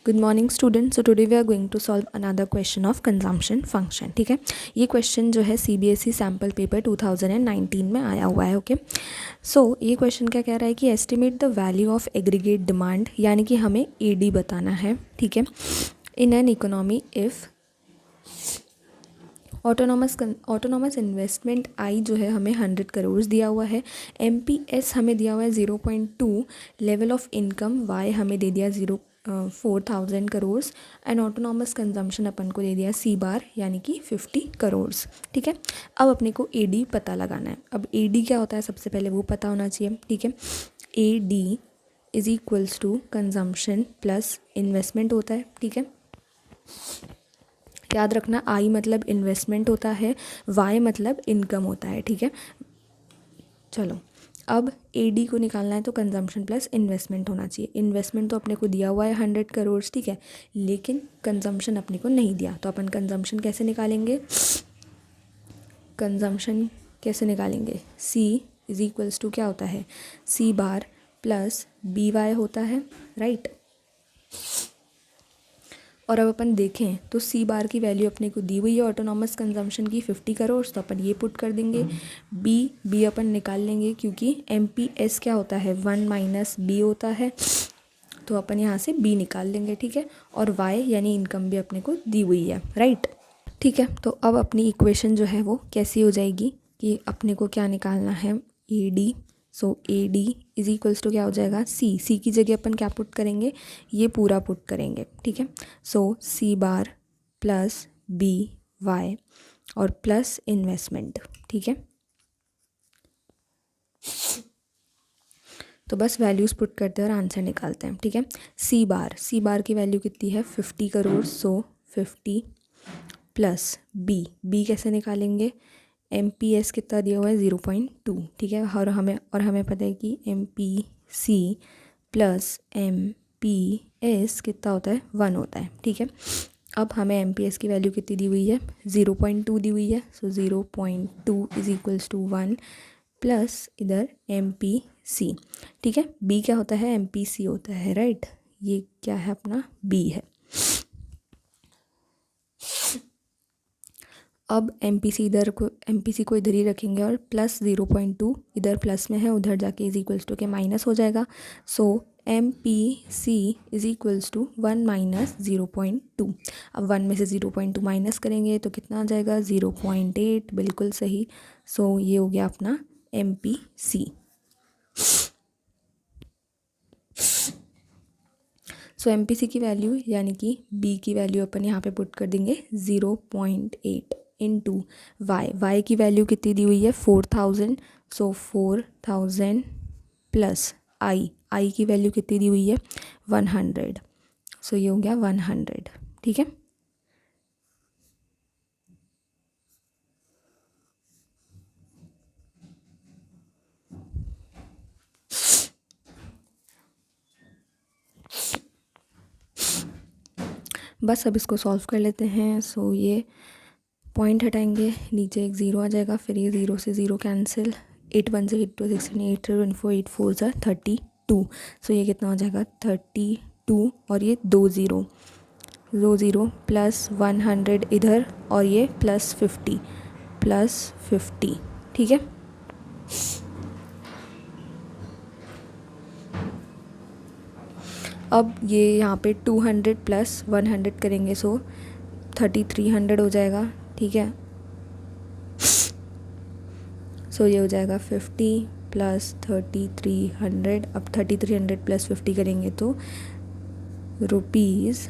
Good morning student. So today we are going to solve another question of consumption function. ठीक है, ये question जो है CBSE sample paper 2019 में आया हुआ है। ओके, सो ये क्वेश्चन क्या कह रहा है कि estimate the value of aggregate demand, यानी कि हमें एडी बताना है। ठीक है, in an economy if autonomous investment I जो है हमें 100 करोड़ दिया हुआ है, एमपीएस हमें दिया हुआ है 0.2, लेवल ऑफ इनकम वाई हमें दे दिया 4,000 करोड़ एंड ऑटोनॉमस कंजम्पशन अपन को दे दिया सी बार यानी कि 50 करोड़। ठीक है, अब अपने को एडी पता लगाना है। अब एडी क्या होता है सबसे पहले वो पता होना चाहिए। ठीक है, AD is equals to consumption plus investment होता है। ठीक है, याद रखना आई मतलब इन्वेस्टमेंट होता है, वाई मतलब इनकम होता है। ठीक है, चलो अब एडी को निकालना है तो कंजम्पशन प्लस इन्वेस्टमेंट होना चाहिए। इन्वेस्टमेंट तो अपने को दिया हुआ है 100 करोड़, ठीक है, लेकिन कंजम्पशन अपने को नहीं दिया, तो अपन कंजम्पशन कैसे निकालेंगे? कंजम्पशन कैसे निकालेंगे? सी इज इक्वल्स टू क्या होता है? सी बार प्लस बी वाई होता है, राइट। और अब अपन देखें तो सी बार की वैल्यू अपने को दी हुई है ऑटोनॉमस कंजम्पशन की 50 करोड़, तो अपन ये पुट कर देंगे। बी अपन निकाल लेंगे क्योंकि एमपीएस क्या होता है 1 माइनस बी होता है, तो अपन यहाँ से बी निकाल लेंगे। ठीक है, और वाई यानी इनकम भी अपने को दी हुई है, राइट। ठीक है, तो अब अपनी इक्वेशन जो है वो कैसी हो जाएगी कि अपने को क्या निकालना है? A D. So A D is equals to क्या हो जाएगा? सी की जगह अपन क्या पुट करेंगे? ये पूरा पुट करेंगे। ठीक है, सो सी बार प्लस बी वाई और प्लस इन्वेस्टमेंट। ठीक है, तो बस वैल्यूज़ पुट करते हैं और आंसर निकालते हैं। ठीक है, सी बार की वैल्यू कितनी है? 50 करोड़। सो 50 प्लस बी कैसे निकालेंगे? एम पी एस कितना दिया हुआ है? 0.2। ठीक है, और हमें पता है कि M P C plus M P S कितना होता है? 1 होता है। ठीक है, अब हमें एम पी एस की वैल्यू कितनी दी हुई है? 0.2 दी हुई है। सो 0.2 इज इक्वल्स टू 1 प्लस इधर एम पी सी। ठीक है, बी क्या होता है? एम पी सी होता है, राइट। ये क्या है? अपना बी है। अब एम पी सी को इधर ही रखेंगे और प्लस 0.2 इधर प्लस में है, उधर जाके is equals to K minus हो जाएगा। So M P C is equals to 1 minus 0.2। अब 1 में से 0.2 माइनस करेंगे तो कितना आ जाएगा? 0.8, बिल्कुल सही। सो ये हो गया अपना एम पी सी। सो एम पी सी की वैल्यू यानी कि बी की वैल्यू अपन यहाँ पे पुट कर देंगे 0.8 इंटू वाई की वैल्यू कितनी दी हुई है? 4000। सो 4000 प्लस आई की वैल्यू कितनी दी हुई है? 100। सो ये हो गया 100। ठीक है, बस अब इसको सॉल्व कर लेते हैं। सो ये पॉइंट हटाएंगे, नीचे एक ज़ीरो आ जाएगा, फिर ये 0 से 0 कैंसिल। 8 1 से 8 2 16 8 3 4 8 4 ज़ा 32। सो ये कितना हो जाएगा? 32 और ये 2 ज़ीरो प्लस 100 इधर और ये प्लस 50। ठीक है, अब ये यहाँ पे 200 प्लस 100 करेंगे, सो 3300 हो जाएगा। ठीक है, सो ये हो जाएगा 50 प्लस 3300। अब 3300 प्लस 50 करेंगे तो रुपीज़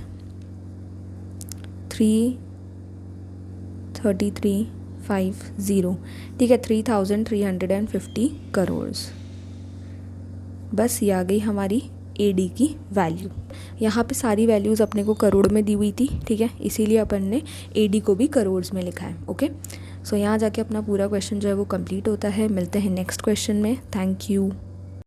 33350। ठीक है, 3350 करोड़। बस ये आ गई हमारी एडी की वैल्यू। यहाँ पे सारी वैल्यूज़ अपने को करोड़ में दी हुई थी। ठीक है, इसीलिए अपन ने एडी को भी करोड़ में लिखा है। ओके, सो यहाँ जाके अपना पूरा क्वेश्चन जो है वो कंप्लीट होता है। मिलते हैं नेक्स्ट क्वेश्चन में। Thank you.